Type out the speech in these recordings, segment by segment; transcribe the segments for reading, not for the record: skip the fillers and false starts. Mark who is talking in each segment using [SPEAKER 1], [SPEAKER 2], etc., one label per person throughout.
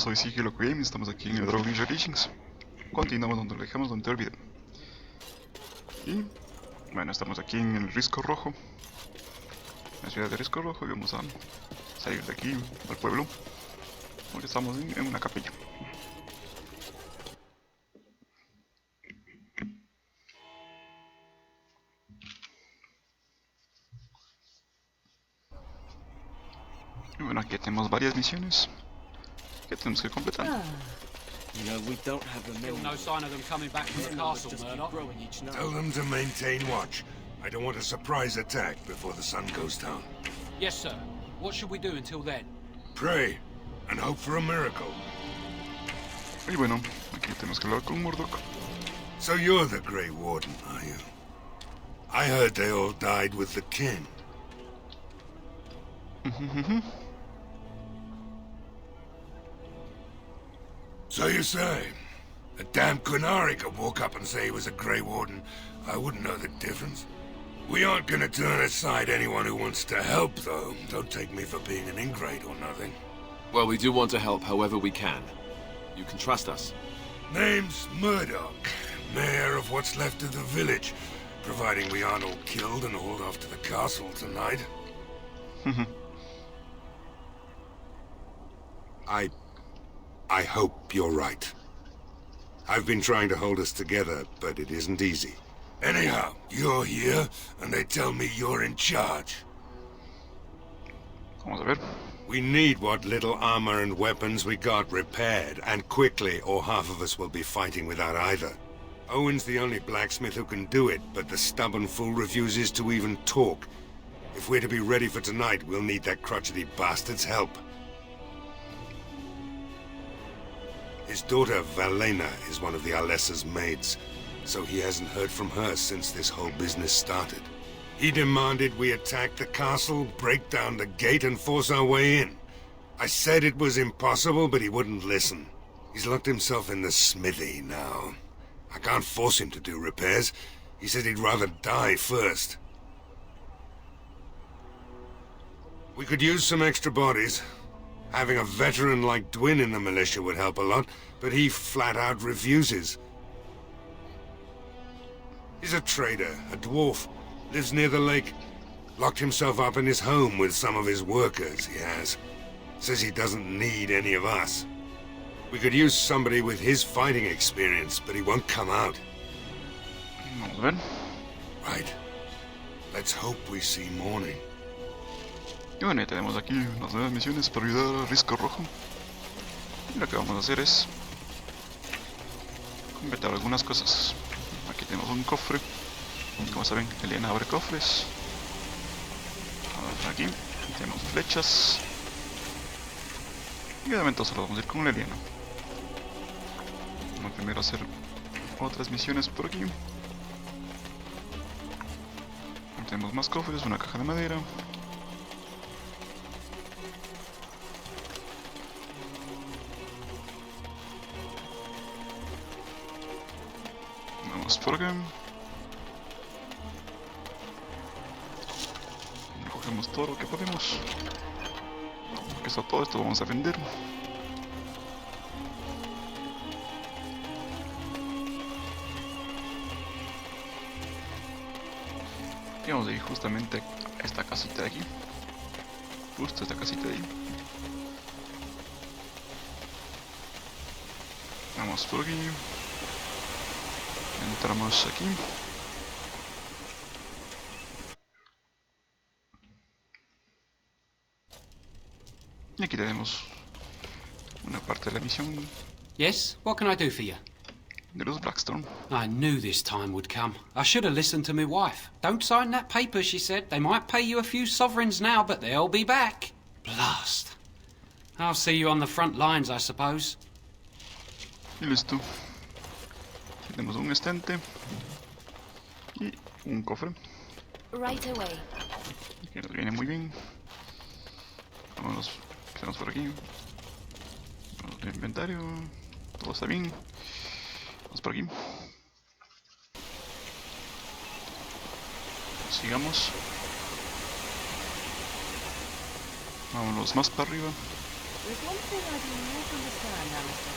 [SPEAKER 1] soy Sigiloco Games, estamos aquí en el Dragon Ninja Origins. Continuamos donde lo dejamos, donde te olvidé. Y bueno, estamos aquí en el Risco Rojo, en la ciudad de Risco Rojo, y vamos a salir de aquí al pueblo, porque estamos en una capilla. Y bueno, aquí tenemos varias misiones que tenemos que completar.
[SPEAKER 2] You know, we don't have the
[SPEAKER 3] Still no sign of them coming back from the castle, Murdoch.
[SPEAKER 4] Tell them to maintain watch. I don't want a surprise attack before the sun goes down.
[SPEAKER 3] Yes, sir. What should we do until then?
[SPEAKER 4] Pray and hope for a miracle.
[SPEAKER 1] Y bueno, aquí tenemos que hablar con Murdoch.
[SPEAKER 4] So you're the Grey Warden, are you? I heard they all died with the king. So you say? A damn Qunari could walk up and say he was a Grey Warden. I wouldn't know the difference. We aren't gonna turn aside anyone who wants to help, though. Don't take me for being an ingrate or nothing.
[SPEAKER 2] Well, we do want to help however we can. You can trust us.
[SPEAKER 4] Name's Murdoch, mayor of what's left of the village, providing we aren't all killed and hauled off to the castle tonight. I hope you're right. I've been trying to hold us together, but it isn't easy. Anyhow, you're here, and they tell me you're in charge.
[SPEAKER 1] Vamos a ver.
[SPEAKER 4] We need what little armor and weapons we got repaired, and quickly, or half of us will be fighting without either. Owen's the only blacksmith who can do it, but the stubborn fool refuses to even talk. If we're to be ready for tonight, we'll need that crotchety bastard's help. His daughter, Valena, is one of the Alessa's maids, so he hasn't heard from her since this whole business started. He demanded we attack the castle, break down the gate, and force our way in. I said it was impossible, but he wouldn't listen. He's locked himself in the smithy now. I can't force him to do repairs. He said he'd rather die first. We could use some extra bodies. Having a veteran like Dwin in the militia would help a lot, but he flat out refuses. He's a trader, a dwarf, lives near the lake. Locked himself up in his home with some of his workers, he has. Says he doesn't need any of us. We could use somebody with his fighting experience, but he won't come out.
[SPEAKER 1] Vamos a ver.
[SPEAKER 4] Right. Let's hope we see morning.
[SPEAKER 1] Y bueno, ya tenemos aquí las nuevas misiones para ayudar a Risco Rojo. Y lo que vamos a hacer es completar algunas cosas. Aquí tenemos un cofre. Como saben, Elena abre cofres. Aquí tenemos flechas. Y de momento solo vamos a ir con Eliana. Vamos primero a hacer otras misiones por aquí. Tenemos más cofres, una caja de madera. Vamos por acá. Cogemos todo lo que podemos. Porque todo esto vamos a vender. Y vamos a ir justamente a esta casita de aquí. Justo esta casita de ahí. Vamos por aquí. Entramos aquí. Y aquí tenemos una parte de la misión
[SPEAKER 3] Yes? What can I do for you?
[SPEAKER 1] de los Blackstone.
[SPEAKER 3] I knew this time would come. I should have listened to my wife. Don't sign that paper, she said. They might pay you a few sovereigns now, but they'll be back. Blast. I'll see you on the front lines, I suppose.
[SPEAKER 1] Y listo. Aquí tenemos un estante y un cofre.
[SPEAKER 5] Right away.
[SPEAKER 1] Que nos viene muy bien. Vámonos, empezamos por aquí. Vamos al inventario. Todo está bien. Vamos por aquí. Sigamos. Vámonos más para arriba.
[SPEAKER 5] There's one thing I do not understand, Alistair.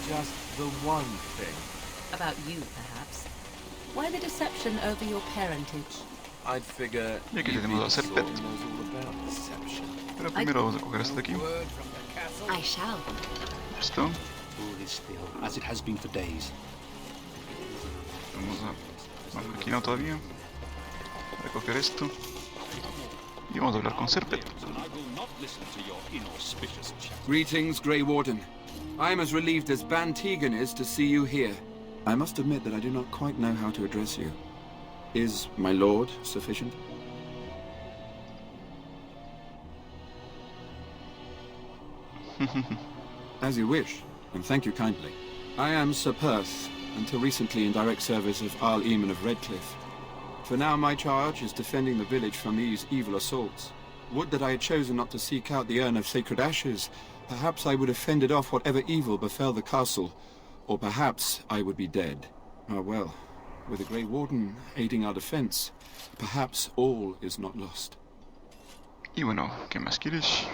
[SPEAKER 2] Just the one thing.
[SPEAKER 5] About you, perhaps. Why the deception over your parentage?
[SPEAKER 2] I'd figure
[SPEAKER 1] Y aquí
[SPEAKER 2] you
[SPEAKER 1] tenemos a
[SPEAKER 2] being
[SPEAKER 1] hacer
[SPEAKER 2] sworn
[SPEAKER 1] pet.
[SPEAKER 2] knows all about deception.
[SPEAKER 1] Pero primero vamos a coger esto de aquí.
[SPEAKER 2] Word from the castle.
[SPEAKER 5] I shall.
[SPEAKER 1] Listo.
[SPEAKER 6] All is still, as it has been for days.
[SPEAKER 1] Vamos a... Bueno, aquí no todavía. Voy a coger esto. Y vamos a hablar con Serpent.
[SPEAKER 7] Greetings, Grey Warden. I am as relieved as Ban Tegan is to see you here. I must admit that I do not quite know how to address you. Is my lord sufficient? As you wish, and thank you kindly. I am Sir Perth, until recently in direct service of Arl Eamon of Redcliffe. For now my charge is defending the village from these evil assaults. Would that I had chosen not to seek out the urn of sacred ashes. Perhaps I would have fended off whatever evil befell the castle, or perhaps I would be dead. Ah well, with the Grey Warden aiding our defense, perhaps all is not lost.
[SPEAKER 1] Y bueno, ¿qué más quieres?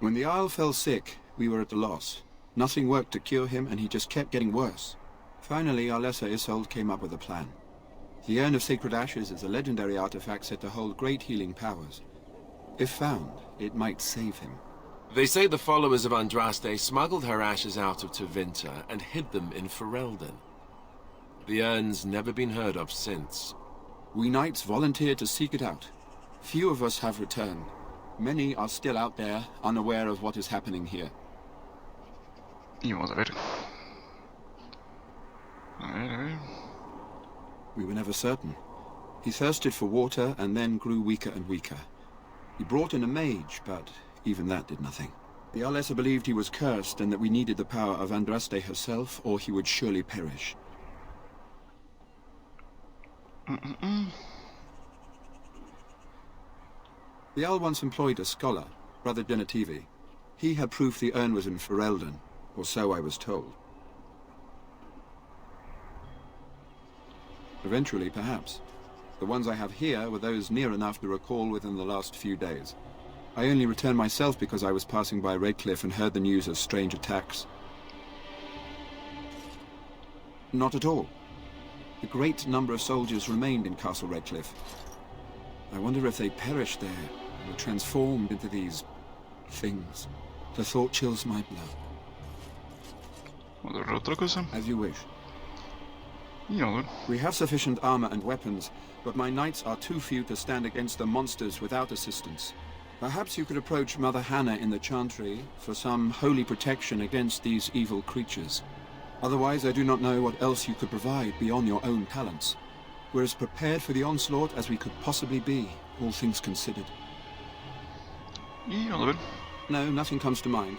[SPEAKER 7] When the Isle fell sick, we were at a loss. Nothing worked to cure him, and he just kept getting worse. Finally, our lesser Isolde came up with a plan. The Urn of Sacred Ashes is a legendary artifact said to hold great healing powers. If found, it might save him.
[SPEAKER 2] They say the followers of Andraste smuggled her ashes out of Tevinter and hid them in Ferelden. The urn's never been heard of since.
[SPEAKER 7] We knights volunteered to seek it out. Few of us have returned. Many are still out there, unaware of what is happening here.
[SPEAKER 1] Y vamos a ver. A ver.
[SPEAKER 7] We were never certain. He thirsted for water and then grew weaker and weaker. He brought in a mage, but even that did nothing. The Arlessa believed he was cursed and that we needed the power of Andraste herself, or he would surely perish. The Owl once employed a scholar, Brother Genetivi. He had proof the urn was in Ferelden, or so I was told. Eventually, perhaps. The ones I have here were those near enough to recall within the last few days. I only returned myself because I was passing by Redcliffe and heard the news of strange attacks. Not at all. A great number of soldiers remained in Castle Redcliffe. I wonder if they perished there, and were transformed into these things. The thought chills my blood.
[SPEAKER 1] Vamos a ver otra cosa.
[SPEAKER 7] As you wish.
[SPEAKER 1] Y vamos a ver.
[SPEAKER 7] We have sufficient armor and weapons, but my knights are too few to stand against the monsters without assistance. Perhaps you could approach Mother Hannah in the Chantry for some holy protection against these evil creatures. Otherwise, I do not know what else you could provide beyond your own talents. We're as prepared for the onslaught as we could possibly be, all things considered.
[SPEAKER 1] Y vamos a ver.
[SPEAKER 7] No, nothing comes to mind.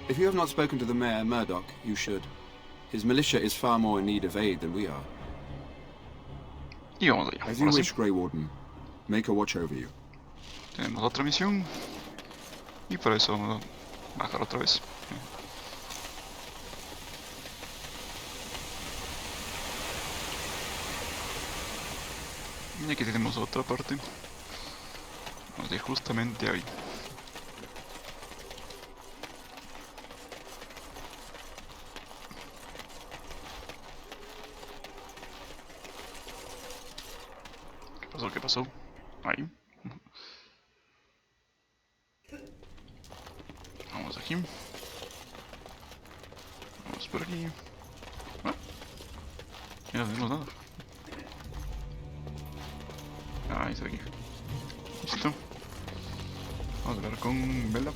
[SPEAKER 7] If you have not spoken to the Mayor, Murdoch, you should. His militia is far more in need of aid than we are.
[SPEAKER 1] Y vamos allá.
[SPEAKER 7] As you
[SPEAKER 1] Ahora
[SPEAKER 7] wish,
[SPEAKER 1] sí.
[SPEAKER 7] Grey Warden. Make a watch over you.
[SPEAKER 1] Tenemos otra misión. Y para eso vamos a bajar otra vez. Y aquí tenemos otra parte. Vamos a ir justamente ahí. ¿Qué pasó? ¿Qué pasó? Ahí. Vamos aquí. Vamos por aquí. Ah. Ya no vemos nada. Ahí está aquí. Listo. Vamos a hablar con Bella.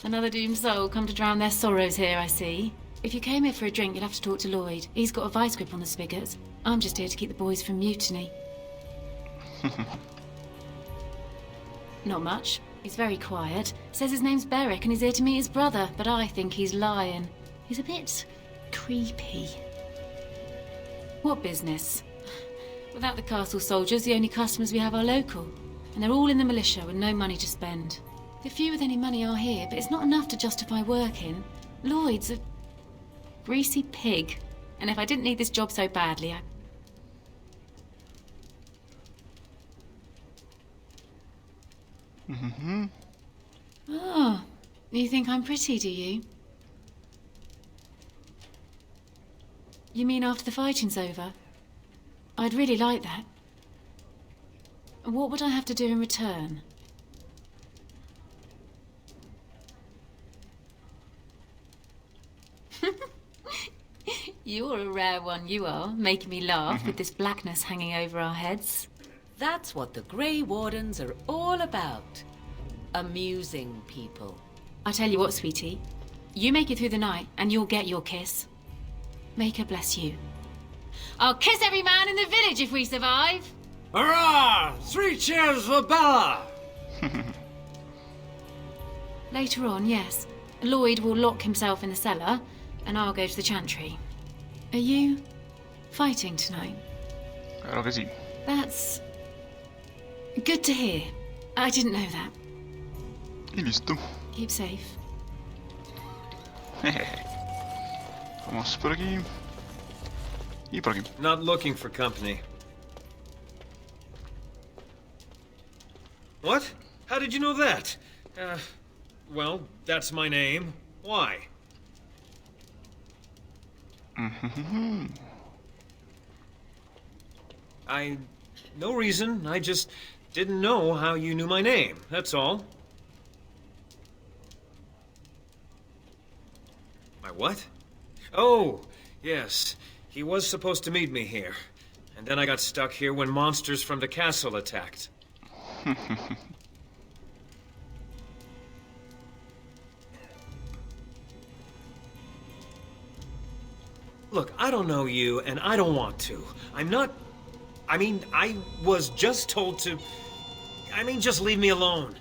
[SPEAKER 8] Another doomed soul come to drown their sorrows here, I see. If you came here for a drink, you'd have to talk to Lloyd. He's got a vice grip on the spigots. I'm just here to keep the boys from mutiny. Not much. He's very quiet. Says his name's Beric and he's here to meet his brother, but I think he's lying. He's a bit creepy. What business? Without the castle soldiers, the only customers we have are local. And they're all in the militia with no money to spend. The few with any money are here, but it's not enough to justify working. Lloyd's a greasy pig. And if I didn't need this job so badly, I... Oh, You think I'm pretty, do you? You mean after the fighting's over? I'd really like that. What would I have to do in return? You're a rare one, you are, making me laugh with this blackness hanging over our heads.
[SPEAKER 5] That's what the Grey Wardens are all about. Amusing people.
[SPEAKER 8] I tell you what, sweetie. You make it through the night, and you'll get your kiss. Make her bless you. I'll kiss every man in the village if we survive!
[SPEAKER 3] Hurrah! 3 cheers for Bella!
[SPEAKER 8] Later on, yes. Lloyd will lock himself in the cellar, and I'll go to the chantry. Are you fighting tonight?
[SPEAKER 1] Claro que sí.
[SPEAKER 8] That's good to hear. I didn't know that.
[SPEAKER 1] Y listo.
[SPEAKER 8] Keep safe.
[SPEAKER 1] Vamos por aquí. Y por aquí.
[SPEAKER 9] Not looking for company. What? How did you know that? Well, that's my name. Why? No reason. I just didn't know how you knew my name. That's all. My what? Oh, yes. He was supposed to meet me here. And then I got stuck here when monsters from the castle attacked. Look, I don't know you, and I don't want to. I was just told to... just leave me alone.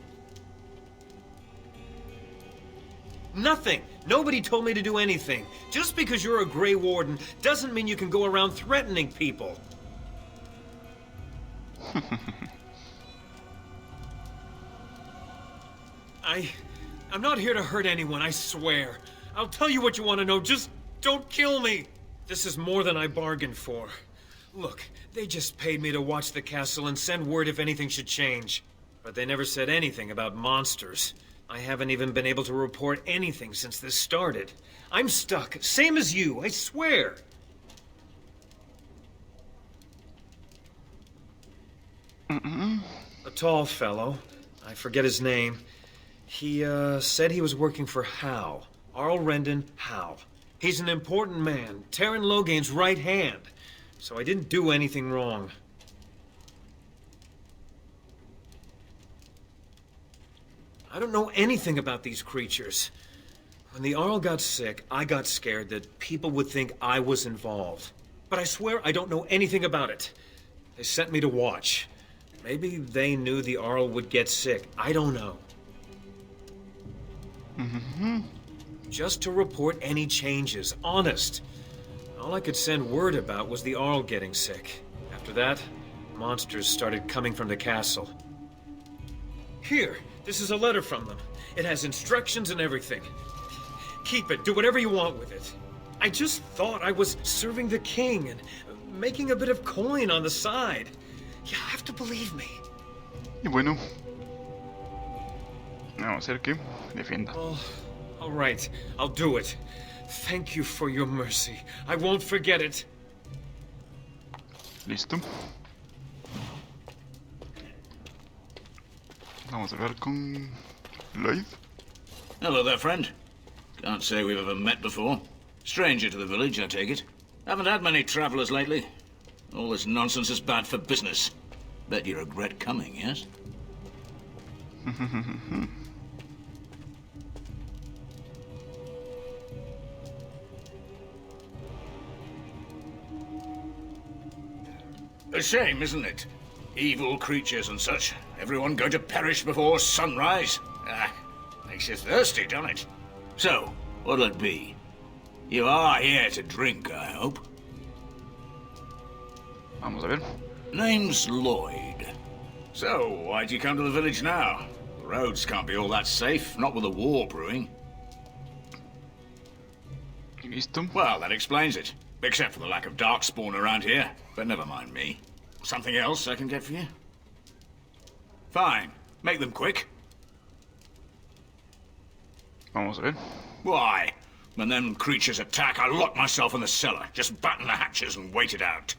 [SPEAKER 9] Nothing. Nobody told me to do anything. Just because you're a Grey Warden doesn't mean you can go around threatening people. I'm not here to hurt anyone, I swear. I'll tell you what you want to know, just don't kill me. This is more than I bargained for. Look, they just paid me to watch the castle and send word if anything should change. But they never said anything about monsters. I haven't even been able to report anything since this started. I'm stuck, same as you, I swear. A tall fellow, I forget his name. He, said he was working for Hal. Arl Rendon Hal. He's an important man, Terran Loghain's right hand. So I didn't do anything wrong. I don't know anything about these creatures. When the Arl got sick, I got scared that people would think I was involved. But I swear I don't know anything about it. They sent me to watch. Maybe they knew the Arl would get sick. I don't know. Just to report any changes, honest. All I could send word about was the Arl getting sick. After that, monsters started coming from the castle. Here, this is a letter from them. It has instructions and everything. Keep it, do whatever you want with it. I just thought I was serving the king and making a bit of coin on the side. You have to believe me.
[SPEAKER 1] Y bueno. Vamos a hacer que defienda.
[SPEAKER 9] Oh, all right, I'll do it. Thank you for your mercy. I won't forget it.
[SPEAKER 1] Listo. Vamos a ver con Lloyd.
[SPEAKER 10] Hello there, friend. Can't say we've ever met before. Stranger to the village, I take it. Haven't had many travelers lately. All this nonsense is bad for business. Bet you regret coming, yes? A shame, isn't it? Evil creatures and such. Everyone going to perish before sunrise. Ah, makes you thirsty, doesn't it? So, what'll it be? You are here to drink, I hope.
[SPEAKER 1] Vamos a ver.
[SPEAKER 10] Name's Lloyd. So, why'd you come to the village now? The roads can't be all that safe, not with a war brewing.
[SPEAKER 1] Listo.
[SPEAKER 10] Well, that explains it. Except for the lack of darkspawn around here. But never mind me. Something else I can get for you? Fine. Make them quick.
[SPEAKER 1] Vamos a ver.
[SPEAKER 10] Why? When them creatures attack, I lock myself in the cellar, just batten the hatches and wait it out.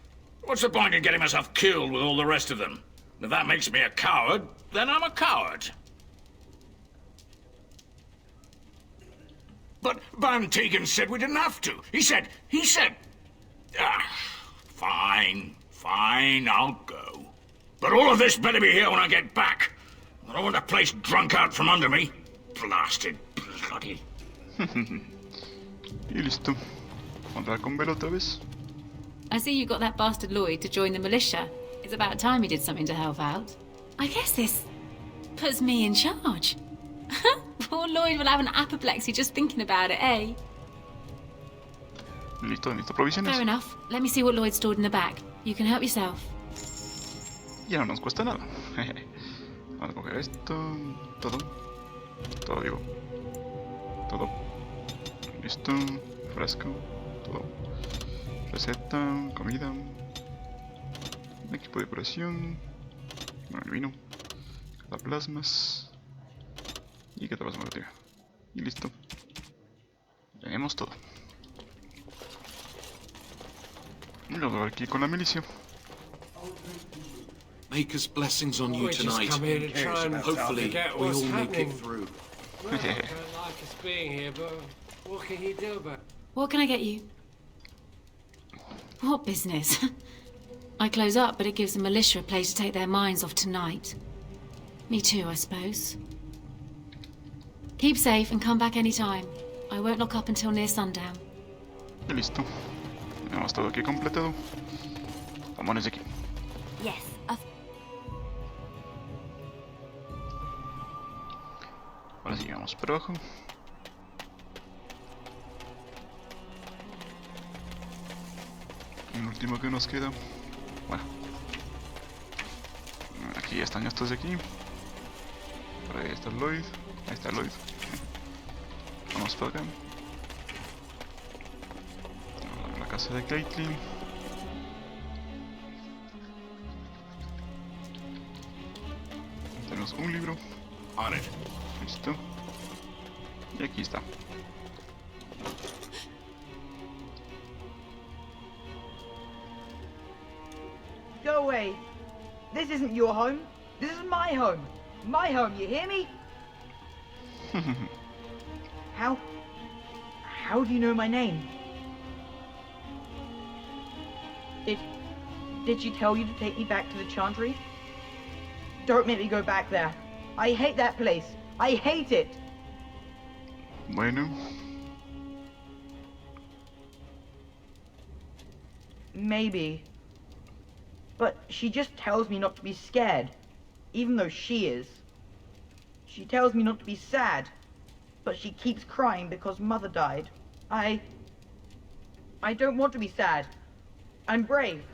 [SPEAKER 10] What's the point in getting myself killed with all the rest of them? If that makes me a coward, then I'm a coward. But Van Tegan said we didn't have to. He said... Fine, I'll go. But all of this better be here when I get back. I don't want the place drunk out from under me. Blasted bloody...
[SPEAKER 1] Y listo. Contar con Bella otra vez.
[SPEAKER 8] I see you got that bastard Lloyd to join the militia. It's about time he did something to help out. I guess this puts me in charge. Poor Lloyd will have an apoplexy just thinking about it, eh?
[SPEAKER 1] Listo, listo provisiones.
[SPEAKER 8] Fair enough. Let me see what Lloyd stored in the back. You can help yourself.
[SPEAKER 1] Ya no nos cuesta nada. Vamos a coger esto. Todo. Todo digo. Todo. Listo. Fresco. Todo. Receta. Comida. Equipo de curación. Bueno, el vino. Cataplasmas. Y cataplasma negativa. Y listo. Tenemos todo. Y luego aquí con la milicia.
[SPEAKER 2] Maker's blessings on you tonight. Hopefully, we all make it through.
[SPEAKER 11] I don't like us being here, but what can you do about it?
[SPEAKER 8] What can I get you? What business? I close up, but it gives the militia a place to take their minds off tonight. Me too, I suppose. Keep safe and come back anytime. I won't lock up until near sundown.
[SPEAKER 1] Y listo. Tenemos todo aquí completado. Vámonos de aquí.
[SPEAKER 8] Yes,
[SPEAKER 1] Ahora sí, vamos por abajo. El último que nos queda. Bueno. Aquí ya están estos de aquí. Por ahí está Lloyd. Ahí está Lloyd. Vamos para acá. La casa de Caitlin. Tenemos un libro. Listo. Y aquí está.
[SPEAKER 12] Go away. This isn't your home. This is my home. My home, you hear me? How do you know my name? Did she tell you to take me back to the Chantry? Don't make me go back there. I hate that place. I hate it.
[SPEAKER 1] Bueno.
[SPEAKER 12] Maybe. But she just tells me not to be scared, even though she is. She tells me not to be sad, but she keeps crying because Mother died. I don't want to be sad. I'm brave.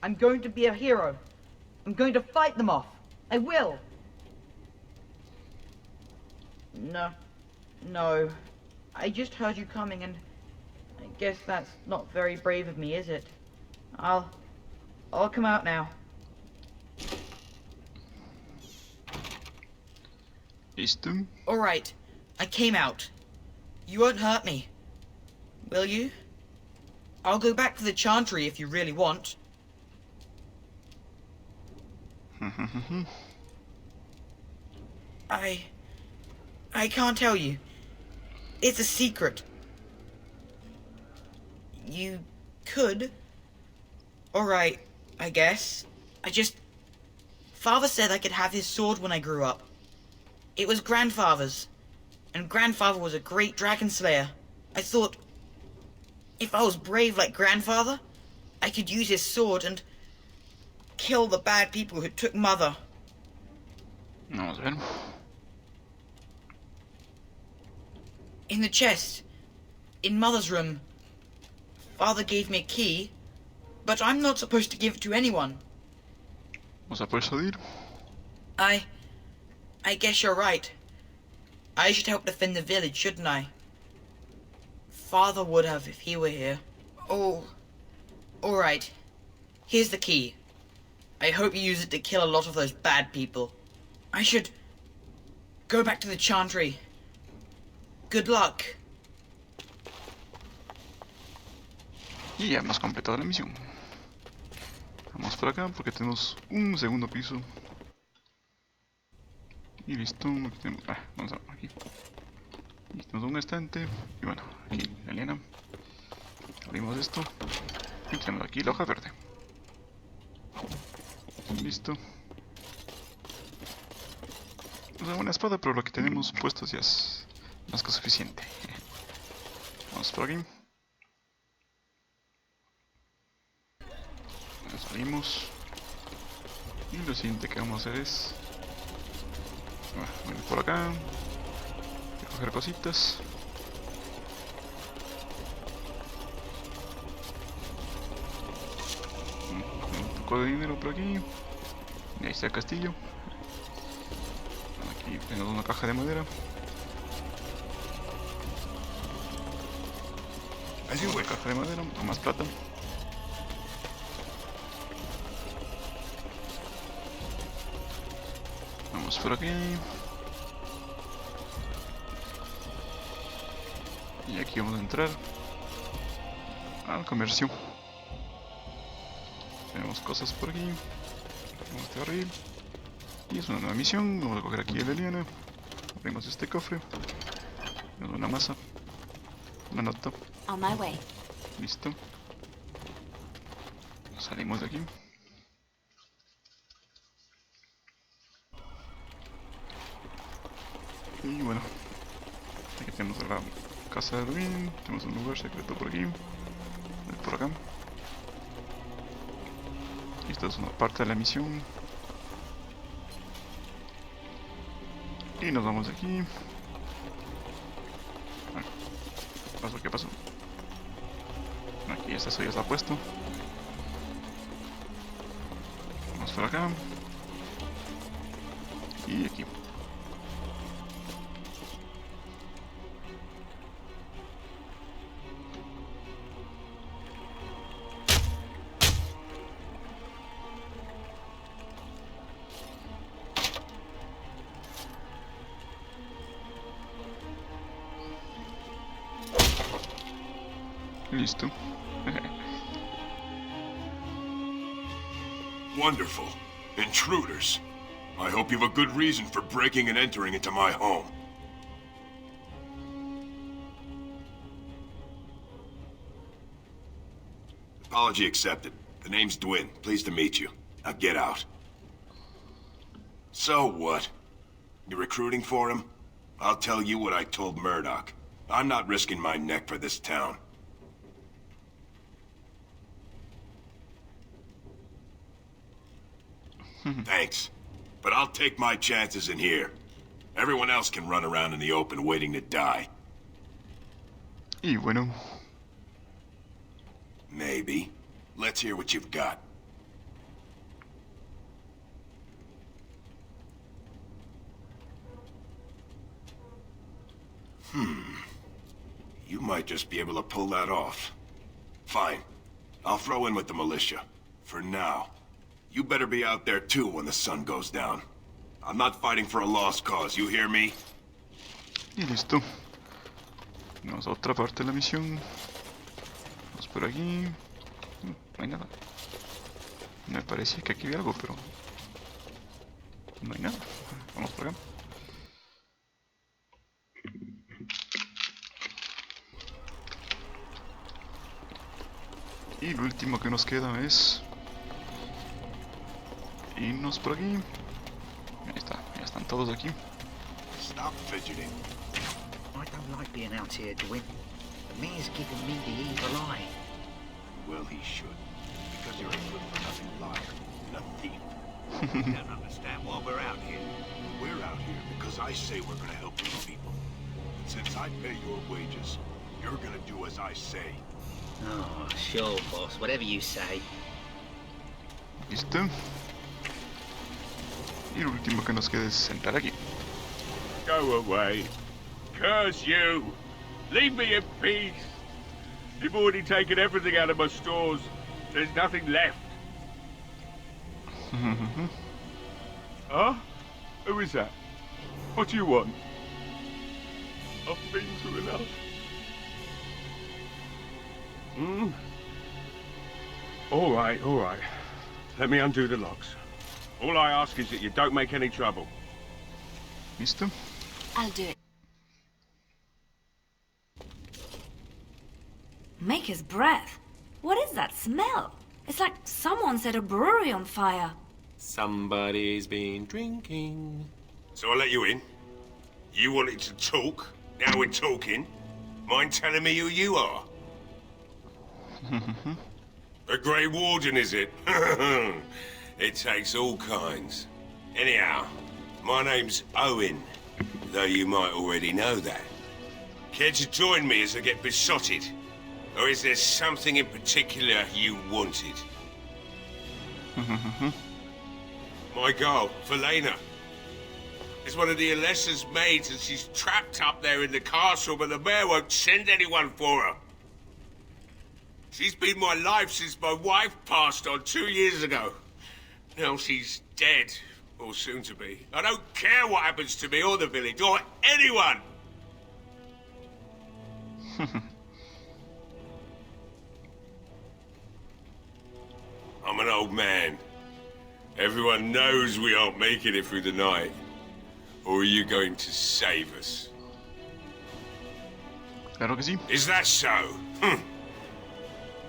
[SPEAKER 12] I'm going to be a hero. I'm going to fight them off. I will. No. I just heard you coming, and I guess that's not very brave of me, is it? I'll come out now.
[SPEAKER 1] Listo.
[SPEAKER 12] All right. I came out. You won't hurt me, will you? I'll go back to the Chantry if you really want. I can't tell you. It's a secret. You could. Alright, I guess. Father said I could have his sword when I grew up. It was Grandfather's. And Grandfather was a great dragon slayer. I thought, if I was brave like Grandfather, I could use his sword and kill the bad people who took Mother.
[SPEAKER 1] Vamos a ver.
[SPEAKER 12] In the chest, in Mother's room. Father gave me a key, but I'm not supposed to give it to anyone.
[SPEAKER 1] ¿Vamos a poder salir?
[SPEAKER 12] I guess you're right. I should help defend the village, shouldn't I? Father would have if he were here. Oh, alright. Here's the key. I hope you use it to kill a lot of those bad people. I should go back to the Chantry. Good luck.
[SPEAKER 1] Y ya hemos completado la misión. Vamos por acá porque tenemos un segundo piso. Y listo, aquí tenemos, vamos a aquí. Y tenemos un estante. Y bueno, aquí la liana. Abrimos esto. Y tenemos aquí la hoja verde. Listo. No es una espada, pero lo que tenemos puestos ya es más que suficiente. Vamos por aquí. Salimos. Y lo siguiente que vamos a hacer es... venir por acá. Recoger cositas. Un poco de dinero por aquí. Y ahí está el castillo. Aquí tenemos una caja de madera. Una caja de madera, más plata. Vamos por aquí. Y aquí vamos a entrar al comercio. Tenemos cosas por aquí. Tenemos este barril. Y es una nueva misión. Vamos a coger aquí la liana. Abrimos este cofre. Tenemos una masa. Una nota.
[SPEAKER 8] On my way.
[SPEAKER 1] Listo. Salimos de aquí. Y bueno, aquí tenemos la casa de Luis. Tenemos un lugar secreto por aquí. Por acá. Y esta es una parte de la misión. Y nos vamos de aquí. ¿Qué pasó? Aquí eso ya está puesto. Vamos por acá. Y aquí. Listo.
[SPEAKER 4] Wonderful. Intruders. I hope you have a good reason for breaking and entering into my home. Apology accepted. The name's Dwin. Pleased to meet you. Now get out. So what? You recruiting for him? I'll tell you what I told Murdoch. I'm not risking my neck for this town. Thanks. But I'll take my chances in here. Everyone else can run around in the open waiting to die.
[SPEAKER 1] Y bueno.
[SPEAKER 4] Maybe. Let's hear what you've got. You might just be able to pull that off. Fine. I'll throw in with the militia. For now. You better be out there too when the sun goes down. I'm not fighting for a lost cause, you hear me?
[SPEAKER 1] Y listo. Vamos a otra parte de la misión. Vamos por aquí. No hay nada. Me parecía que aquí había algo, pero... no hay nada. Vamos por acá. Y lo último que nos queda es... irnos por aquí. Ahí está, ya están todos aquí.
[SPEAKER 4] Stop fidgeting.
[SPEAKER 13] I don't like being out here, Dwin. The mayor's giving me the evil eye.
[SPEAKER 4] Well, he should. Because you're a good-for-nothing liar and a thief. You don't understand why we're out here. We're out here because I say we're gonna help these people. And since I pay your wages, you're gonna do as I say.
[SPEAKER 13] Oh, sure, boss. Whatever you say.
[SPEAKER 1] Listo. Y lo último que nos queda es entrar aquí.
[SPEAKER 14] Go away. Curse you. Leave me in peace. You've already taken everything out of my stores. There's nothing left. Huh? Who is that? What do you want? I've been through enough. All right, all right. Let me undo the locks. All I ask is that you don't make any trouble.
[SPEAKER 1] Listo.
[SPEAKER 8] I'll do it.
[SPEAKER 15] Maker's breath. What is that smell? It's like someone set a brewery on fire.
[SPEAKER 2] Somebody's been drinking.
[SPEAKER 4] So I let you in. You wanted to talk. Now we're talking. Mind telling me who you are? A Grey Warden, is it? It takes all kinds. Anyhow, my name's Owen, though you might already know that. Care to join me as I get besotted? Or is there something in particular you wanted? My girl, Valena, is one of the Alessa's maids, and she's trapped up there in the castle, but the mayor won't send anyone for her. She's been my life since my wife passed on 2 years ago. Now she's dead, or soon to be. I don't care what happens to me or the village, or anyone! I'm an old man. Everyone knows we aren't making it through the night. Or are you going to save us?
[SPEAKER 1] Claro que sí.
[SPEAKER 4] Is that so?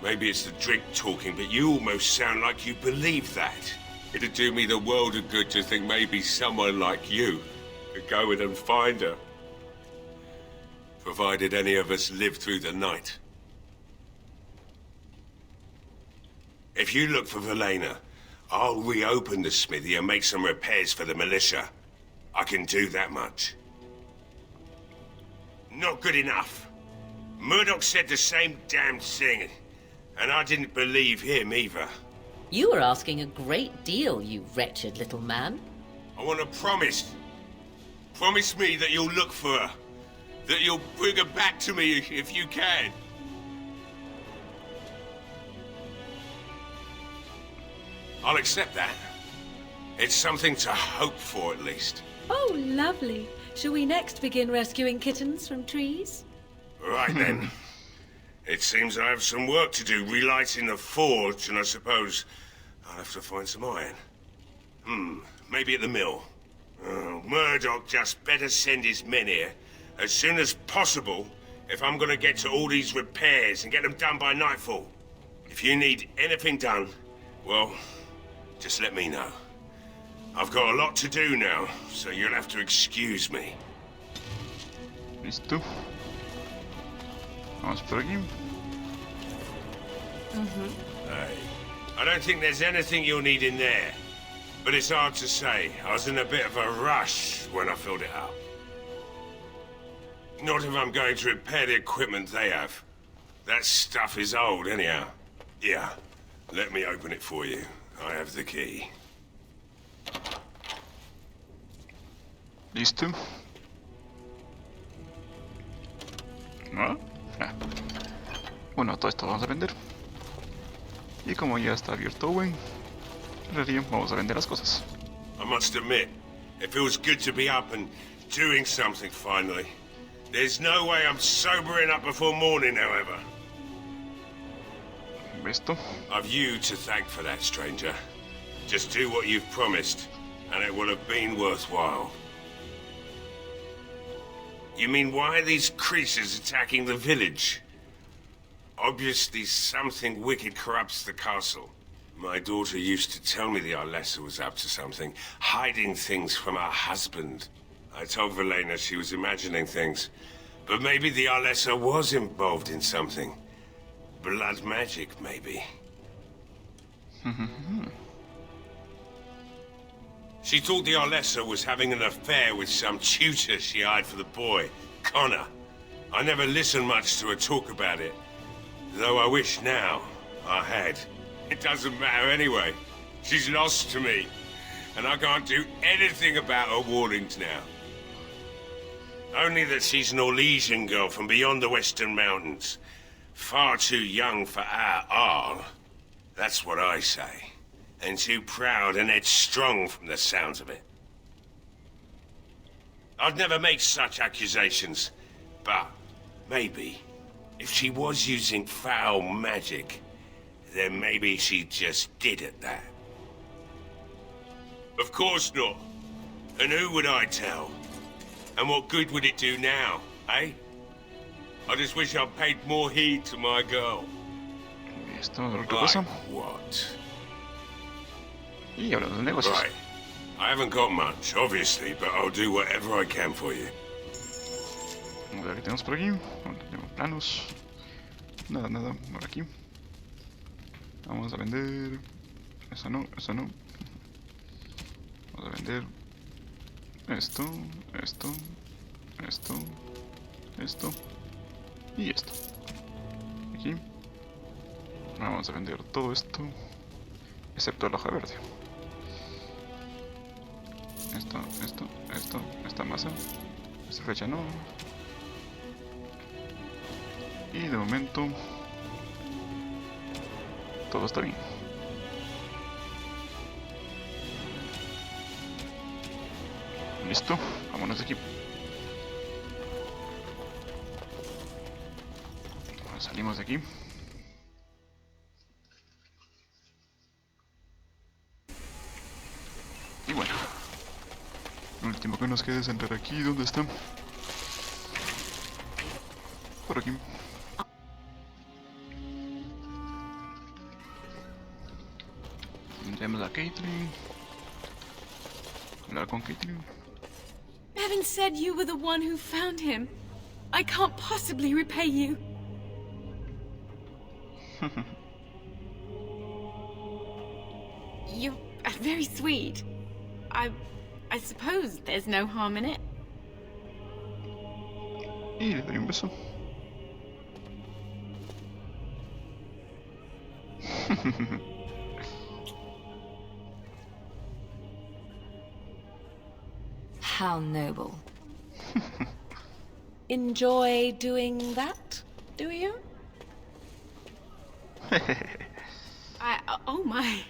[SPEAKER 4] Maybe it's the drink talking, but you almost sound like you believe that. It'd do me the world of good to think maybe someone like you could go in and find her. Provided any of us live through the night. If you look for Valena, I'll reopen the smithy and make some repairs for the militia. I can do that much. Not good enough. Murdoch said the same damn thing, and I didn't believe him either.
[SPEAKER 5] You were asking a great deal, you wretched little man.
[SPEAKER 4] I want to promise. Promise me that you'll look for her. That you'll bring her back to me if you can. I'll accept that. It's something to hope for, at least.
[SPEAKER 16] Oh, lovely. Shall we next begin rescuing kittens from trees?
[SPEAKER 4] Right then. It seems I have some work to do relighting the forge, and I suppose I'll have to find some iron. Maybe at the mill. Murdoch just better send his men here as soon as possible if I'm gonna get to all these repairs and get them done by nightfall. If you need anything done, well, just let me know. I've got a lot to do now, so you'll have to excuse me.
[SPEAKER 1] Listo. Vamos por aquí.
[SPEAKER 4] Hey, I don't think there's anything you'll need in there. But it's hard to say. I was in a bit of a rush when I filled it up. Not if I'm going to repair the equipment they have. That stuff is old, anyhow. Yeah, let me open it for you. I have the key.
[SPEAKER 1] Listo. ¿No? Ah. Bueno, todo esto vamos a vender. Y como ya está abierto Owen, en realidad vamos a vender las cosas.
[SPEAKER 4] I must admit, it feels good to be up and doing something finally. There's no way I'm sobering up before morning, however.
[SPEAKER 1] ¿Listo?
[SPEAKER 4] I've you to thank for that, stranger. Just do what you've promised, and it will have been worthwhile. You mean, why are these creatures attacking the village? Obviously something wicked corrupts the castle. My daughter used to tell me the Alessa was up to something, hiding things from her husband. I told Valena she was imagining things, but maybe the Alessa was involved in something. Blood magic, maybe. She thought the Alessa was having an affair with some tutor she hired for the boy, Connor. I never listened much to her talk about it, though I wish now I had. It doesn't matter anyway. She's lost to me, and I can't do anything about her warnings now. Only that she's an Orlesian girl from beyond the Western Mountains. Far too young for our Arl. That's what I say. And too proud and headstrong from the sounds of it. I'd never make such accusations.
[SPEAKER 17] But maybe, if she was using foul magic, then maybe she just did at that. Of course not. And who would I tell? And what good would it do now, eh? I just wish I'd paid more heed to my girl.
[SPEAKER 1] Listo, a ver qué pasa.
[SPEAKER 17] What?
[SPEAKER 1] Y hablando de negocios.
[SPEAKER 17] Right. I haven't got much, obviously, but I'll do whatever I can for you.
[SPEAKER 1] A ver qué tenemos por aquí. No tenemos planos. Nada por aquí. Vamos a vender. Eso no. Vamos a vender esto y esto. Aquí. Vamos a vender todo esto, excepto la hoja verde. Esta masa. Esta flecha no. Y de momento todo está bien. Listo, vámonos de aquí. Salimos de aquí. Y bueno, lo último que nos queda es entrar aquí. ¿Dónde está? Por aquí. Tenemos a Caitlin. Hablar con Caitlin.
[SPEAKER 16] Bevan said you were the one who found him. I can't possibly repay you. You're very sweet. I suppose there's no harm in it.
[SPEAKER 1] Y le doy un beso.
[SPEAKER 5] How noble.
[SPEAKER 16] Enjoy doing that, do you? Oh my.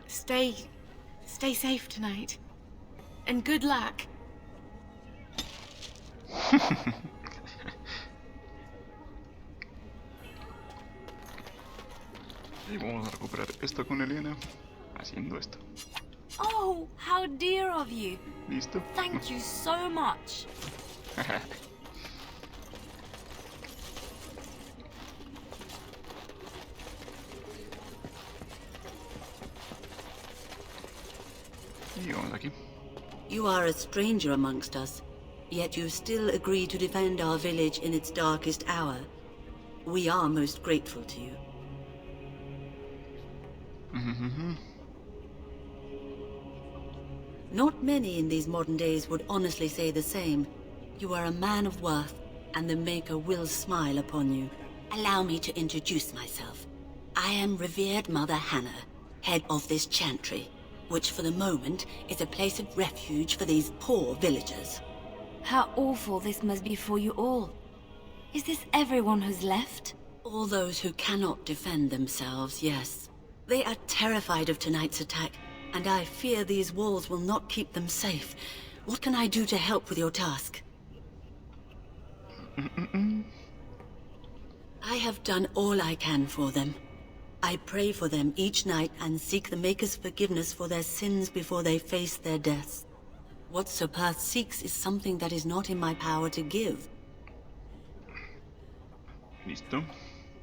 [SPEAKER 16] Stay safe tonight. And good luck.
[SPEAKER 1] Y vamos a recuperar esto con Eliana haciendo esto.
[SPEAKER 15] Oh, how dear of you.
[SPEAKER 1] Listo.
[SPEAKER 15] Thank you so much.
[SPEAKER 1] Y vamos aquí.
[SPEAKER 18] You are a stranger amongst us, yet you still agree to defend our village in its darkest hour. We are most grateful to you. Not many in these modern days would honestly say the same. You are a man of worth, and the Maker will smile upon you. Allow me to introduce myself. I am revered Mother Hannah, head of this chantry, which for the moment is a place of refuge for these poor villagers.
[SPEAKER 15] How awful this must be for you all. Is this everyone who's left?
[SPEAKER 18] All those who cannot defend themselves, yes. They are terrified of tonight's attack, and I fear these walls will not keep them safe. What can I do to help with your task? I have done all I can for them. I pray for them each night and seek the Maker's forgiveness for their sins before they face their deaths. What Sir Perth seeks is something that is not in my power to give.
[SPEAKER 1] Listo.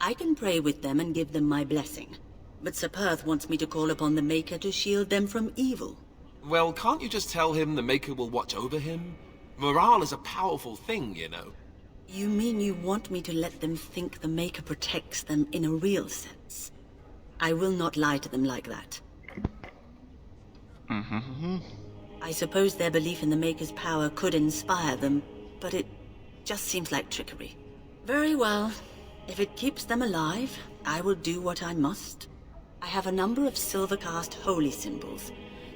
[SPEAKER 18] I can pray with them and give them my blessing. But Sir Perth wants me to call upon the Maker to shield them from evil.
[SPEAKER 2] Well, can't you just tell him the Maker will watch over him? Morale is a powerful thing, you know.
[SPEAKER 18] You mean you want me to let them think the Maker protects them in a real sense? I will not lie to them like that. I suppose their belief in the Maker's power could inspire them, but it just seems like trickery. Very well. If it keeps them alive, I will do what I must. I have a number of silver-cast holy symbols.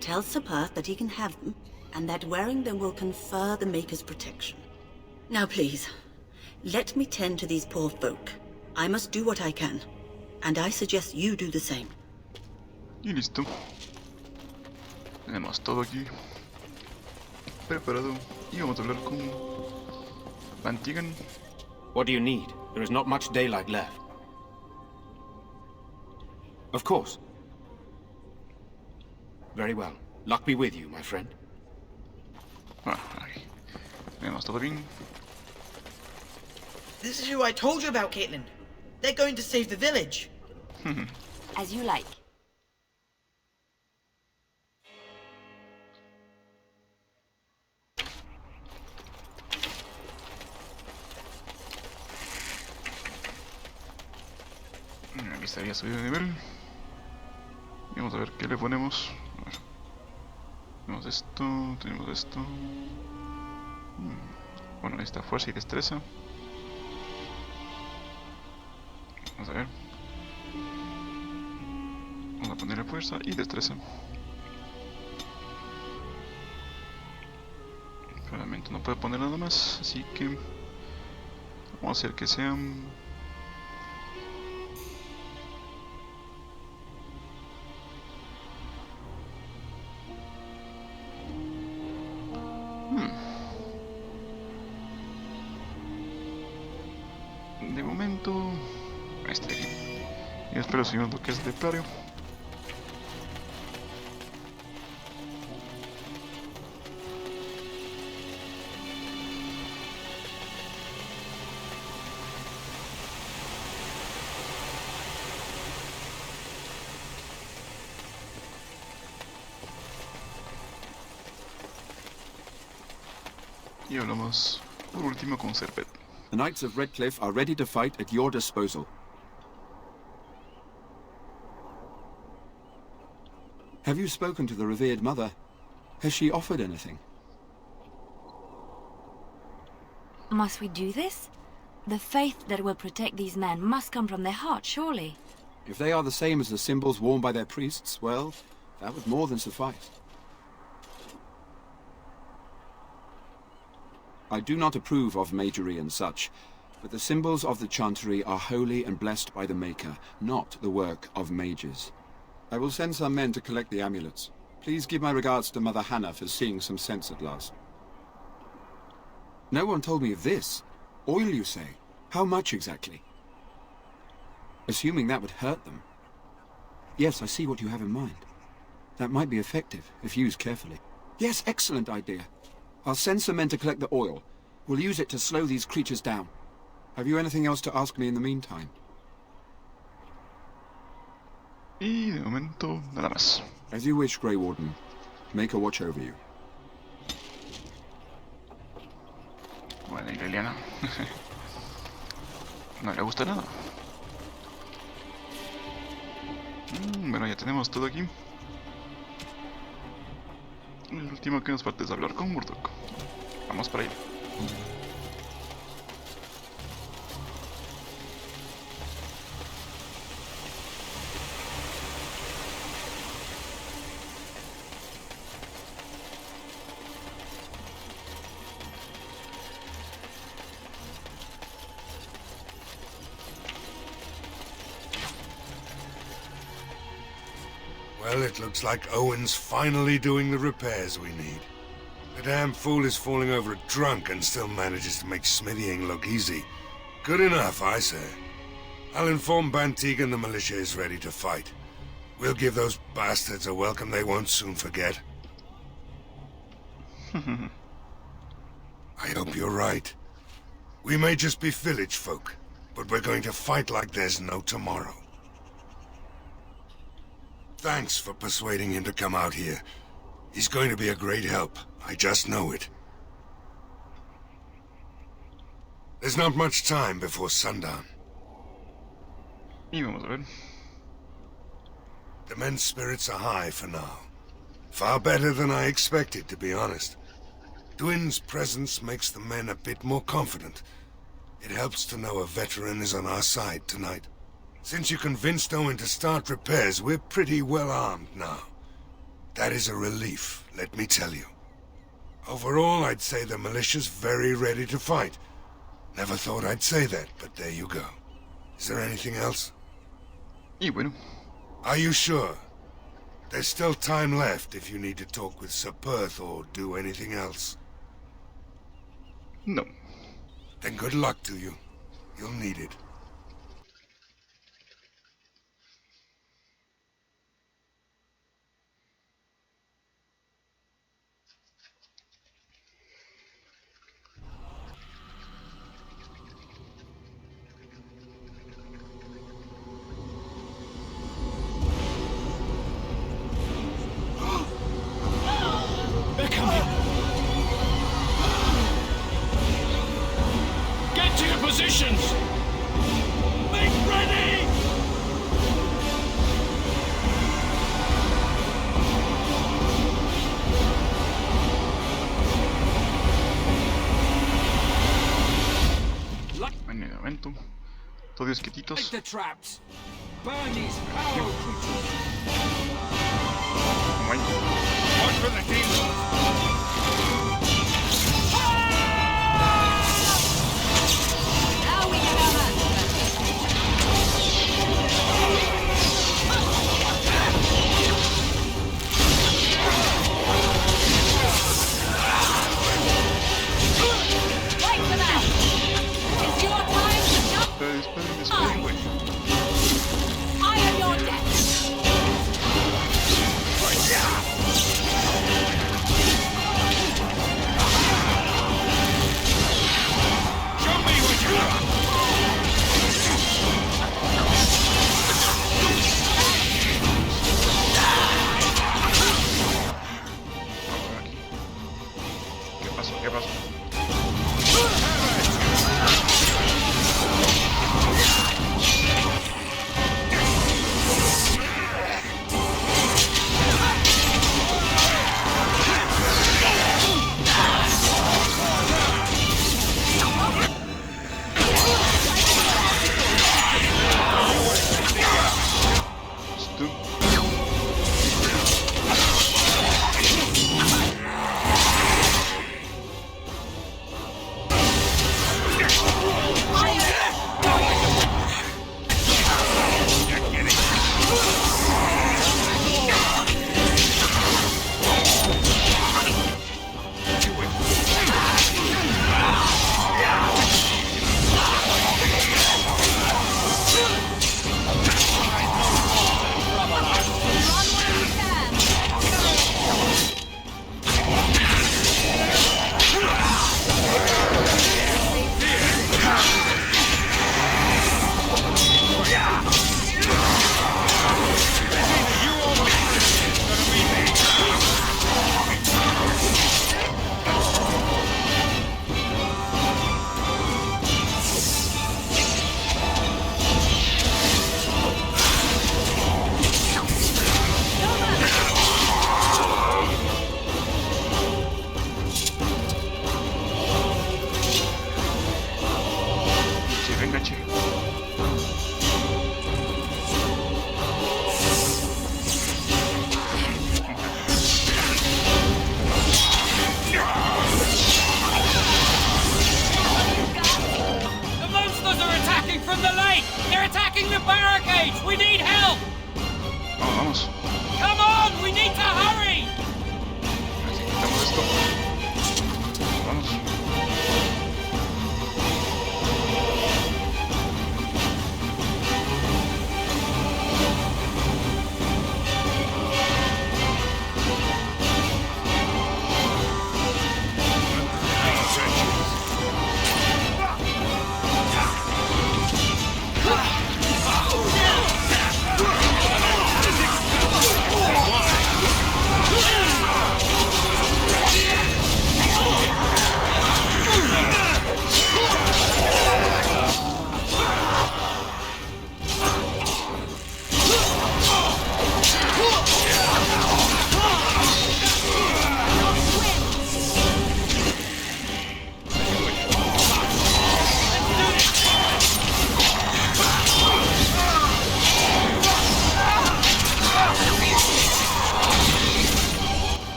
[SPEAKER 18] Tell Sir Perth that he can have them, and that wearing them will confer the Maker's protection. Now please, let me tend to these poor folk. I must do what I can, and I suggest you do the same.
[SPEAKER 1] Y listo. Tenemos todo aquí preparado y vamos a hablar con Van Tigan.
[SPEAKER 6] What do you need? There is not much daylight left. Of course. Very well. Luck be with you, my friend.
[SPEAKER 1] Vemos todo bien.
[SPEAKER 12] This is who I told you about, Caitlin. They're going to save the village.
[SPEAKER 15] As you like.
[SPEAKER 1] Aquí estaría subido de nivel. Y vamos a ver qué le ponemos. A ver. Tenemos esto, tenemos esto. Bueno, ahí está fuerza y destreza. Vamos a ver. Vamos a ponerle fuerza y destreza. Realmente no puedo poner nada más, así que vamos a hacer que sean... De momento, este de aquí. Y espero siguiendo que es de Plario. Y hablamos por último con Serpent.
[SPEAKER 7] The Knights of Redcliffe are ready to fight at your disposal. Have you spoken to the revered mother? Has she offered anything?
[SPEAKER 15] Must we do this? The faith that will protect these men must come from their heart, surely.
[SPEAKER 7] If they are the same as the symbols worn by their priests, well, that would more than suffice. I do not approve of magery and such, but the symbols of the chantery are holy and blessed by the Maker, not the work of mages. I will send some men to collect the amulets. Please give my regards to Mother Hannah for seeing some sense at last. No one told me of this. Oil, you say? How much exactly? Assuming that would hurt them. Yes, I see what you have in mind. That might be effective, if used carefully. Yes, excellent idea. I'll send some men to collect the oil. We'll use it to slow these creatures down. Have you anything else to ask me in the meantime?
[SPEAKER 1] Y de momento, nada más.
[SPEAKER 7] As you wish, Grey Warden. Make a watch over you.
[SPEAKER 1] Bueno, y Liliana. No le gusta nada. Bueno, ya tenemos todo aquí. El último que nos falta es hablar con Murdoch. Vamos para allá.
[SPEAKER 4] Well, it looks like Owen's finally doing the repairs we need. The damn fool is falling over drunk and still manages to make smithying look easy. Good enough, I say. I'll inform Bantigan the militia is ready to fight. We'll give those bastards a welcome they won't soon forget. I hope you're right. We may just be village folk, but we're going to fight like there's no tomorrow. Thanks for persuading him to come out here. He's going to be a great help. I just know it. There's not much time before sundown.
[SPEAKER 1] Y vamos a ver.
[SPEAKER 4] The men's spirits are high for now. Far better than I expected, to be honest. Dwin's presence makes the men a bit more confident. It helps to know a veteran is on our side tonight. Since you convinced Owen to start repairs, we're pretty well armed now. That is a relief, let me tell you. Overall, I'd say the militia's very ready to fight. Never thought I'd say that, but there you go. Is there anything else?
[SPEAKER 1] Y bueno.
[SPEAKER 4] Are you sure? There's still time left if you need to talk with Sir Perth or do anything else.
[SPEAKER 1] No.
[SPEAKER 4] Then good luck to you. You'll need it.
[SPEAKER 11] They're coming! Get to your positions! Make ready!
[SPEAKER 1] En el evento, todos quietitos.
[SPEAKER 11] Take the traps! Burn these foul creatures!
[SPEAKER 14] Watch for the demons!
[SPEAKER 16] Now we get our hands Wait for that! It's your time to jump! I am your death!
[SPEAKER 14] Show me what you got!
[SPEAKER 1] ¿Qué pasó? ¿Qué pasó?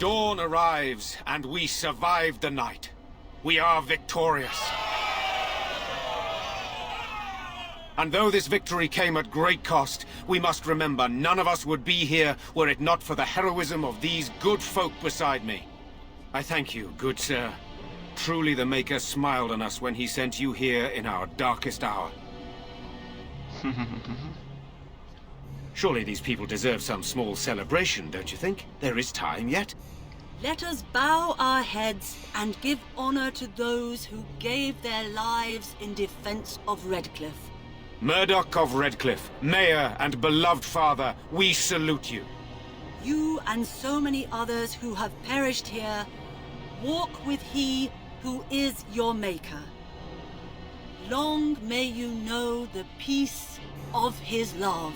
[SPEAKER 6] Dawn arrives, and we survive the night. We are victorious. And though this victory came at great cost, we must remember none of us would be here were it not for the heroism of these good folk beside me. I thank you, good sir. Truly the Maker smiled on us when he sent you here in our darkest hour. Surely these people deserve some small celebration, don't you think? There is time yet.
[SPEAKER 18] Let us bow our heads and give honor to those who gave their lives in defense of Redcliffe.
[SPEAKER 6] Murdoch of Redcliffe, Mayor and beloved father, we salute you.
[SPEAKER 18] You and so many others who have perished here, walk with he who is your Maker. Long may you know the peace of his love.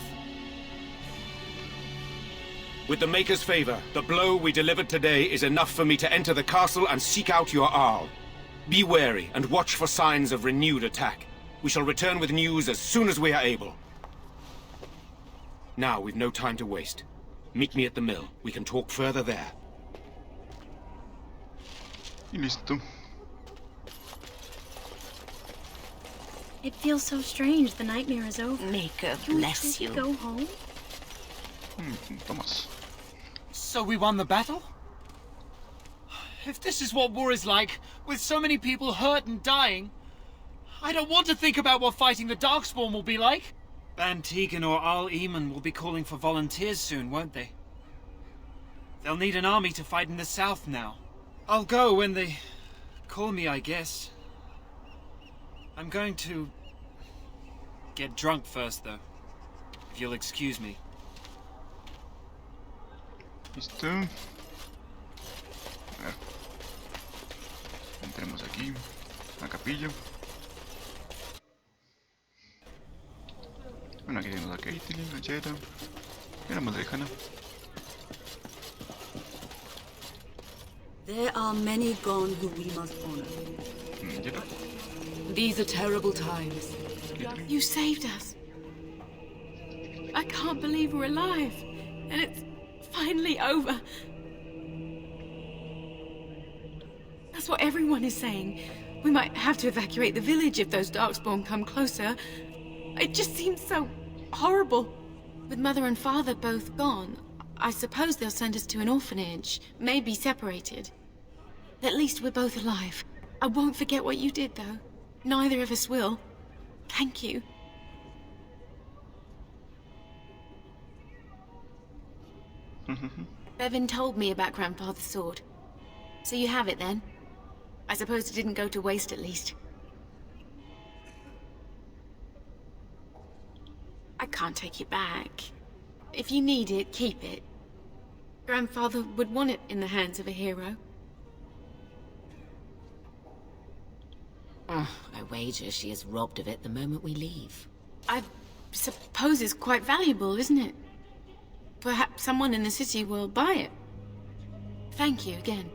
[SPEAKER 6] With the Maker's favor, the blow we delivered today is enough for me to enter the castle and seek out your Arl. Be wary and watch for signs of renewed attack. We shall return with news as soon as we are able. Now, we've no time to waste. Meet me at the mill. We can talk further there.
[SPEAKER 1] Y listo.
[SPEAKER 8] It feels so strange the nightmare is over.
[SPEAKER 5] Maker
[SPEAKER 8] Can we
[SPEAKER 5] bless
[SPEAKER 8] truly
[SPEAKER 5] you.
[SPEAKER 8] go home?
[SPEAKER 1] Thomas.
[SPEAKER 19] So we won the battle? If this is what war is like, with so many people hurt and dying, I don't want to think about what fighting the Darkspawn will be like. Van Tegan or Arl Eamon will be calling for volunteers soon, won't they? They'll need an army to fight in the south now. I'll go when they call me, I guess. I'm going to get drunk first, though, if you'll excuse me.
[SPEAKER 1] Listo. A ver. Entremos aquí, a la capilla. Bueno, aquí tenemos a Caitlyn, a Jetta y la madre de Hannah.
[SPEAKER 18] There are many gone who we must honor.
[SPEAKER 1] Jetta.
[SPEAKER 5] These are terrible times.
[SPEAKER 8] You saved us. I can't believe we're alive. And it's finally over. That's what everyone is saying. We might have to evacuate the village if those Darkspawn come closer. It just seems so horrible. With Mother and Father both gone, I suppose they'll send us to an orphanage, maybe separated. At least we're both alive. I won't forget what you did, though. Neither of us will. Thank you. Bevan told me about Grandfather's sword. So you have it, then? I suppose it didn't go to waste, at least. I can't take it back. If you need it, keep it. Grandfather would want it in the hands of a hero.
[SPEAKER 5] I wager she is robbed of it the moment we leave.
[SPEAKER 8] I suppose it's quite valuable, isn't it? Perhaps someone in the city will buy it. Thank you again.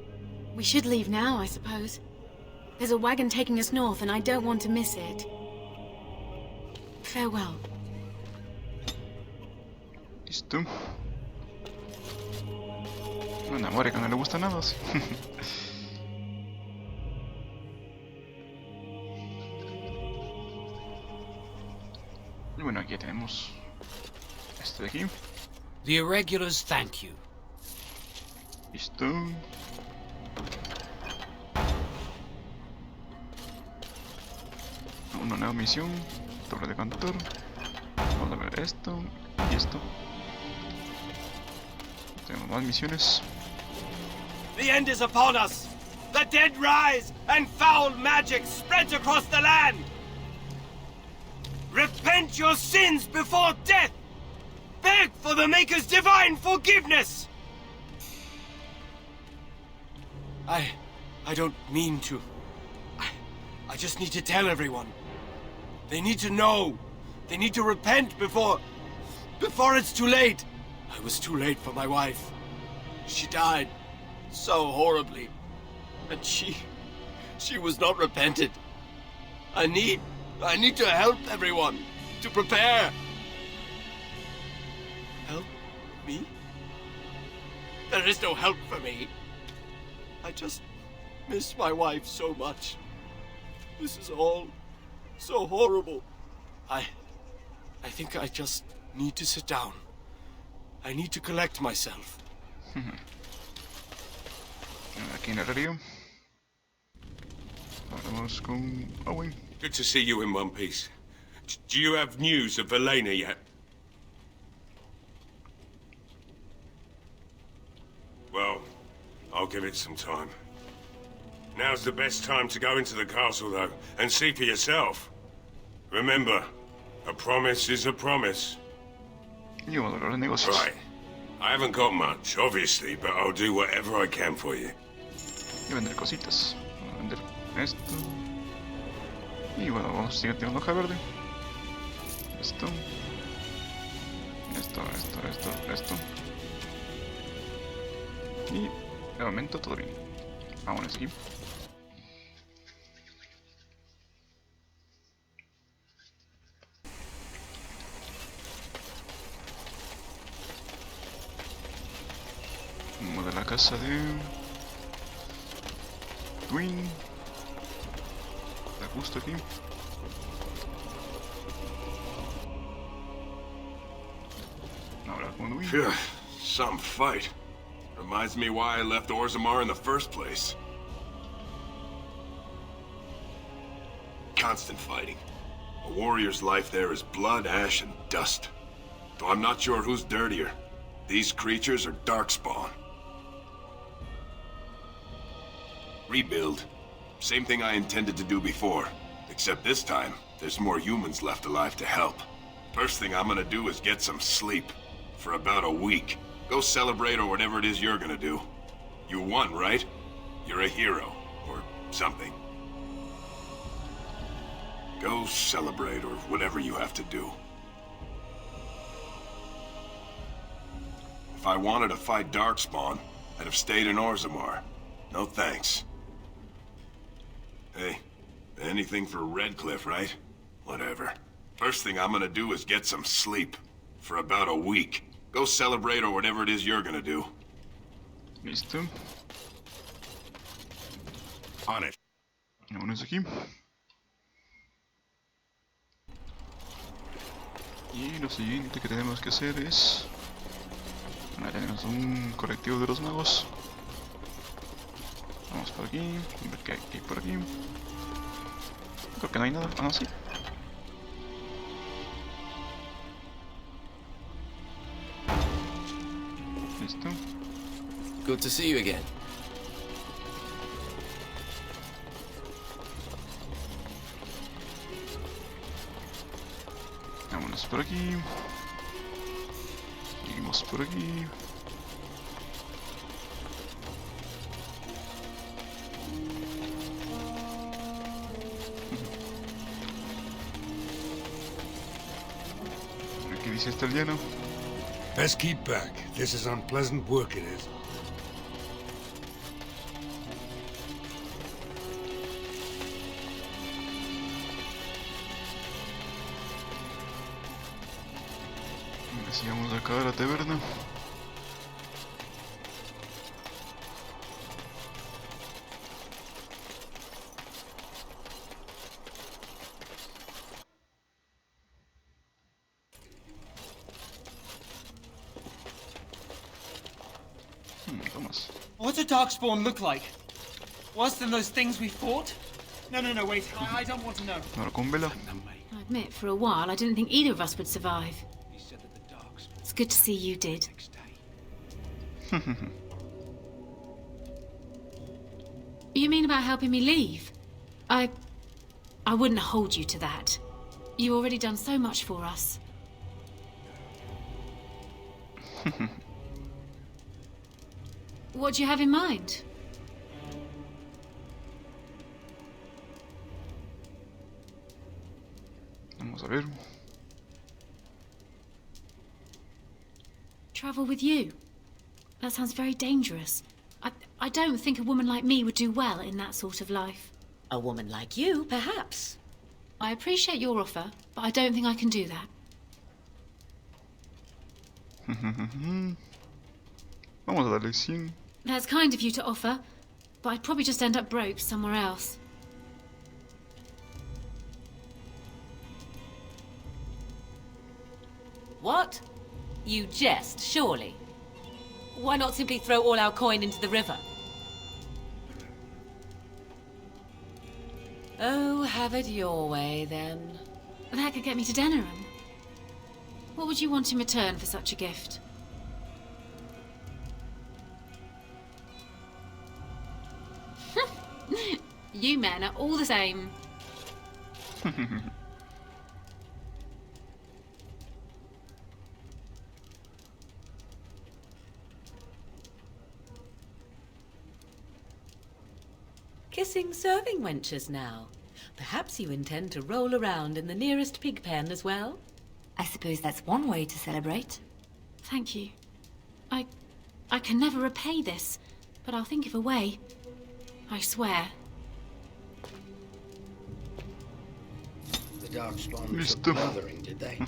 [SPEAKER 8] We should leave now, I suppose. There's a wagon taking us north, and I don't want to miss it. Farewell.
[SPEAKER 1] Listo. Una muere que no le gusta nada. Sí. Y bueno, aquí tenemos este de aquí.
[SPEAKER 3] The Irregulars thank you.
[SPEAKER 1] Listo. Una nueva misión. Torre de cantor. Vamos a ver esto y esto. Tenemos más misiones.
[SPEAKER 17] The end is upon us! The dead rise, and foul magic spreads across the land! Repent your sins before death! Beg for the Maker's divine forgiveness!
[SPEAKER 20] I don't mean to. I just need to tell everyone. They need to know. They need to repent before it's too late. I was too late for my wife. She died so horribly. And she was not repented. I need to help everyone to prepare. Help me? There is no help for me. I just miss my wife so much. This is all so horrible. I think I just need to sit down. I need to collect myself.
[SPEAKER 1] Aquí en el río. Vamos con Owen.
[SPEAKER 17] Good to see you in one piece. Do you have news of Valena yet? Well, I'll give it some time. Now's the best time to go into the castle, though, and see for yourself. Remember, a promise is a promise. Right. I haven't got much, obviously, but I'll do whatever I can for you.
[SPEAKER 1] Y vender cositas. Vamos a vender esto. Y bueno, vamos a seguir teniendo hoja verde. Esto. Esto. Y de momento todo bien. Vámonos aquí. Vamos de la casa de Twin. Está justo aquí. Ahora con Twin.
[SPEAKER 2] Phew, some fight. Reminds me why I left Orzammar in the first place. Constant fighting. A warrior's life there is blood, ash, and dust. Though I'm not sure who's dirtier. These creatures are darkspawn. Rebuild. Same thing I intended to do before. Except this time, there's more humans left alive to help. First thing I'm gonna do is get some sleep. For about a week. Go celebrate or whatever it is you're gonna do. You won, right? You're a hero. Or something. Go celebrate or whatever you have to do. If I wanted to fight Darkspawn, I'd have stayed in Orzammar. No thanks. Hey, anything for Redcliffe, right? Whatever. First thing I'm gonna do is get some sleep. For about a week. Go celebrate or whatever it is you're gonna do.
[SPEAKER 1] Listo.
[SPEAKER 17] On it.
[SPEAKER 1] Vámonos aquí. Y lo siguiente que tenemos que hacer es... Ahora tenemos un colectivo de los magos. Vamos por aquí, a ver qué hay por aquí. Creo que no hay nada. Ah, no, sí. Listo.
[SPEAKER 20] Good to see you again.
[SPEAKER 1] Vámonos por aquí. Seguimos por aquí. Aquí dice está el lleno.
[SPEAKER 4] Best keep back. This is unpleasant work, it is.
[SPEAKER 1] Sigamos acá a la taberna. Thomas.
[SPEAKER 19] What's a darkspawn look like? Worse than those things we fought? No, wait. I don't want to know.
[SPEAKER 1] Ahora con vela.
[SPEAKER 8] I admit, for a while, I didn't think either of us would survive. It's good to see you did. You mean about helping me leave? I wouldn't hold you to that. You've already done so much for us. What do you have in mind?
[SPEAKER 1] Vamos a ver.
[SPEAKER 8] Travel with you? That sounds very dangerous. I don't think a woman like me would do well in that sort of life.
[SPEAKER 5] A woman like you, perhaps.
[SPEAKER 8] I appreciate your offer, but I don't think I can do that.
[SPEAKER 1] Vamos a darle 100.
[SPEAKER 8] That's kind of you to offer, but I'd probably just end up broke somewhere else.
[SPEAKER 5] What? You jest, surely? Why not simply throw all our coin into the river? Oh, have it your way, then.
[SPEAKER 8] That could get me to Denerim. What would you want in return for such a gift? You men are all the same.
[SPEAKER 5] Kissing serving wenches now. Perhaps you intend to roll around in the nearest pig pen as well?
[SPEAKER 15] I suppose that's one way to celebrate.
[SPEAKER 8] Thank you. I can never repay this, but I'll think of a way. I swear.
[SPEAKER 13] The Darkspawn took gathering, did they?
[SPEAKER 21] No,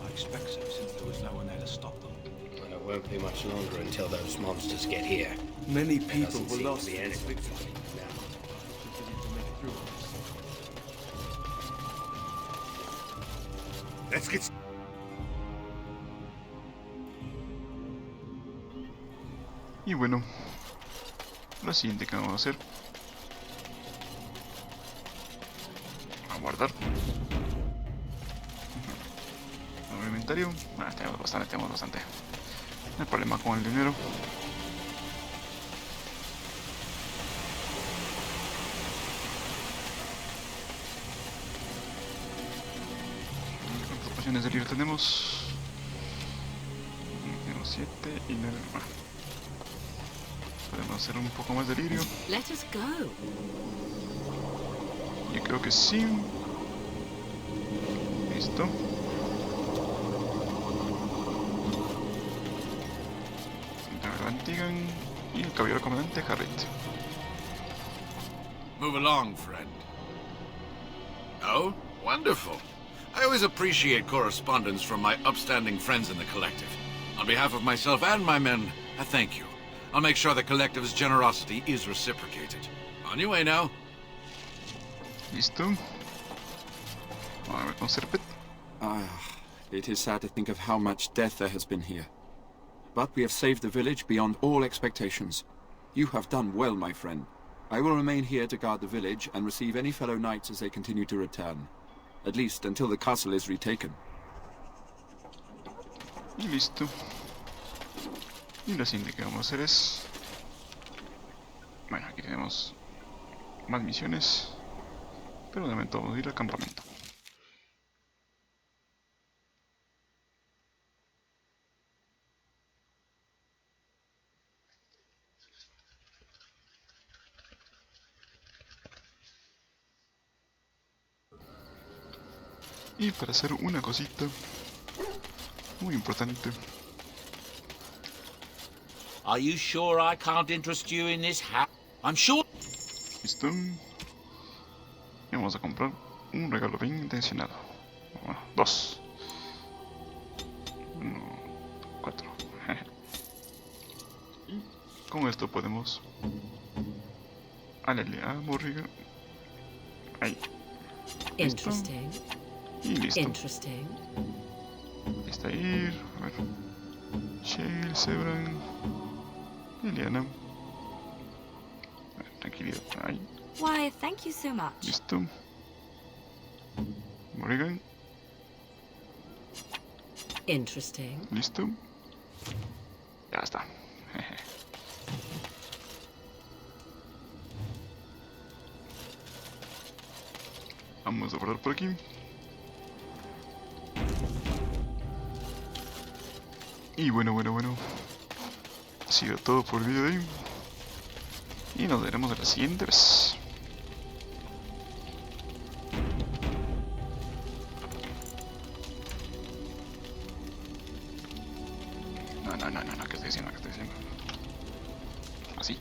[SPEAKER 21] I expect so, since there was no one there to stop them.
[SPEAKER 13] Well, it won't be much longer until those monsters get here.
[SPEAKER 21] Many people were
[SPEAKER 13] lost
[SPEAKER 21] lost in this victory.
[SPEAKER 4] Let's get...
[SPEAKER 1] Y bueno, lo siguiente que vamos a hacer, a guardar. Nuevo inventario. Tenemos bastante. No hay problema con el dinero. ¿Cuántas pociones de libro tenemos? Tenemos 7 y 9. Podemos hacer un poco más de lirio.
[SPEAKER 5] Let us go.
[SPEAKER 1] Yo creo que sí. Listo. Antigan y el caballero comandante Harriet.
[SPEAKER 10] Move along, friend. Oh, wonderful. I always appreciate correspondence from my upstanding friends in the collective. On behalf of myself and my men, I thank you. I'll make sure the collective's generosity is reciprocated. On your way now.
[SPEAKER 1] Listo. A ver con Serpet.
[SPEAKER 7] It is sad to think of how much death there has been here. But we have saved the village beyond all expectations. You have done well, my friend. I will remain here to guard the village and receive any fellow knights as they continue to return. At least until the castle is retaken.
[SPEAKER 1] Y listo. Y lo siguiente que vamos a hacer es... Bueno, aquí tenemos más misiones. Pero de momento vamos a ir al campamento. Y para hacer una cosita muy importante.
[SPEAKER 10] Are you sure I can't interest you in this hat? I'm sure.
[SPEAKER 1] Listo. Y vamos a comprar un regalo bien intencionado. Bueno, 2. 1, 4. Y con esto podemos darle a Morrigan. Ahí. Listo. Y listo.
[SPEAKER 5] Interesting.
[SPEAKER 1] Está ahí. A ver. Shale, Sebran. Liliana. Tranquilidad. Ahí.
[SPEAKER 15] Why, thank you so much.
[SPEAKER 1] Listo. Morrigan.
[SPEAKER 5] Interesting.
[SPEAKER 1] Listo. Ya está. Vamos a guardar por aquí. Y bueno. Ha sido todo por el video de hoy. Y nos veremos la siguiente vez. No, ¿qué estoy diciendo? Así.